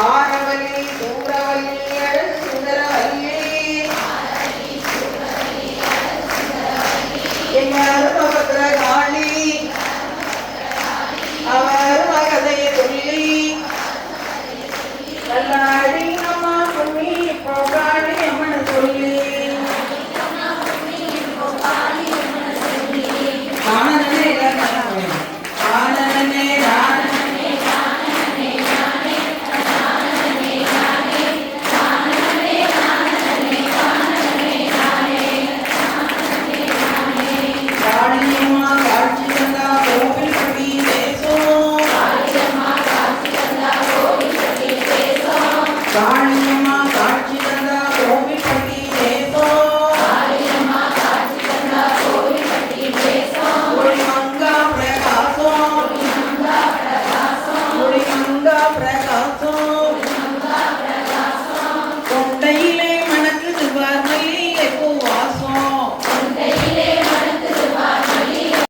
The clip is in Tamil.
ஆரவல்லி சூரவல்லி அழகு சுந்தரவல்லி எங்கள் பத்திரகாளி அவர் மகதையை சொல்லி நல்லாடி அம்மா புண்ணி போகாடி அம்மன் சொல்லி Darling.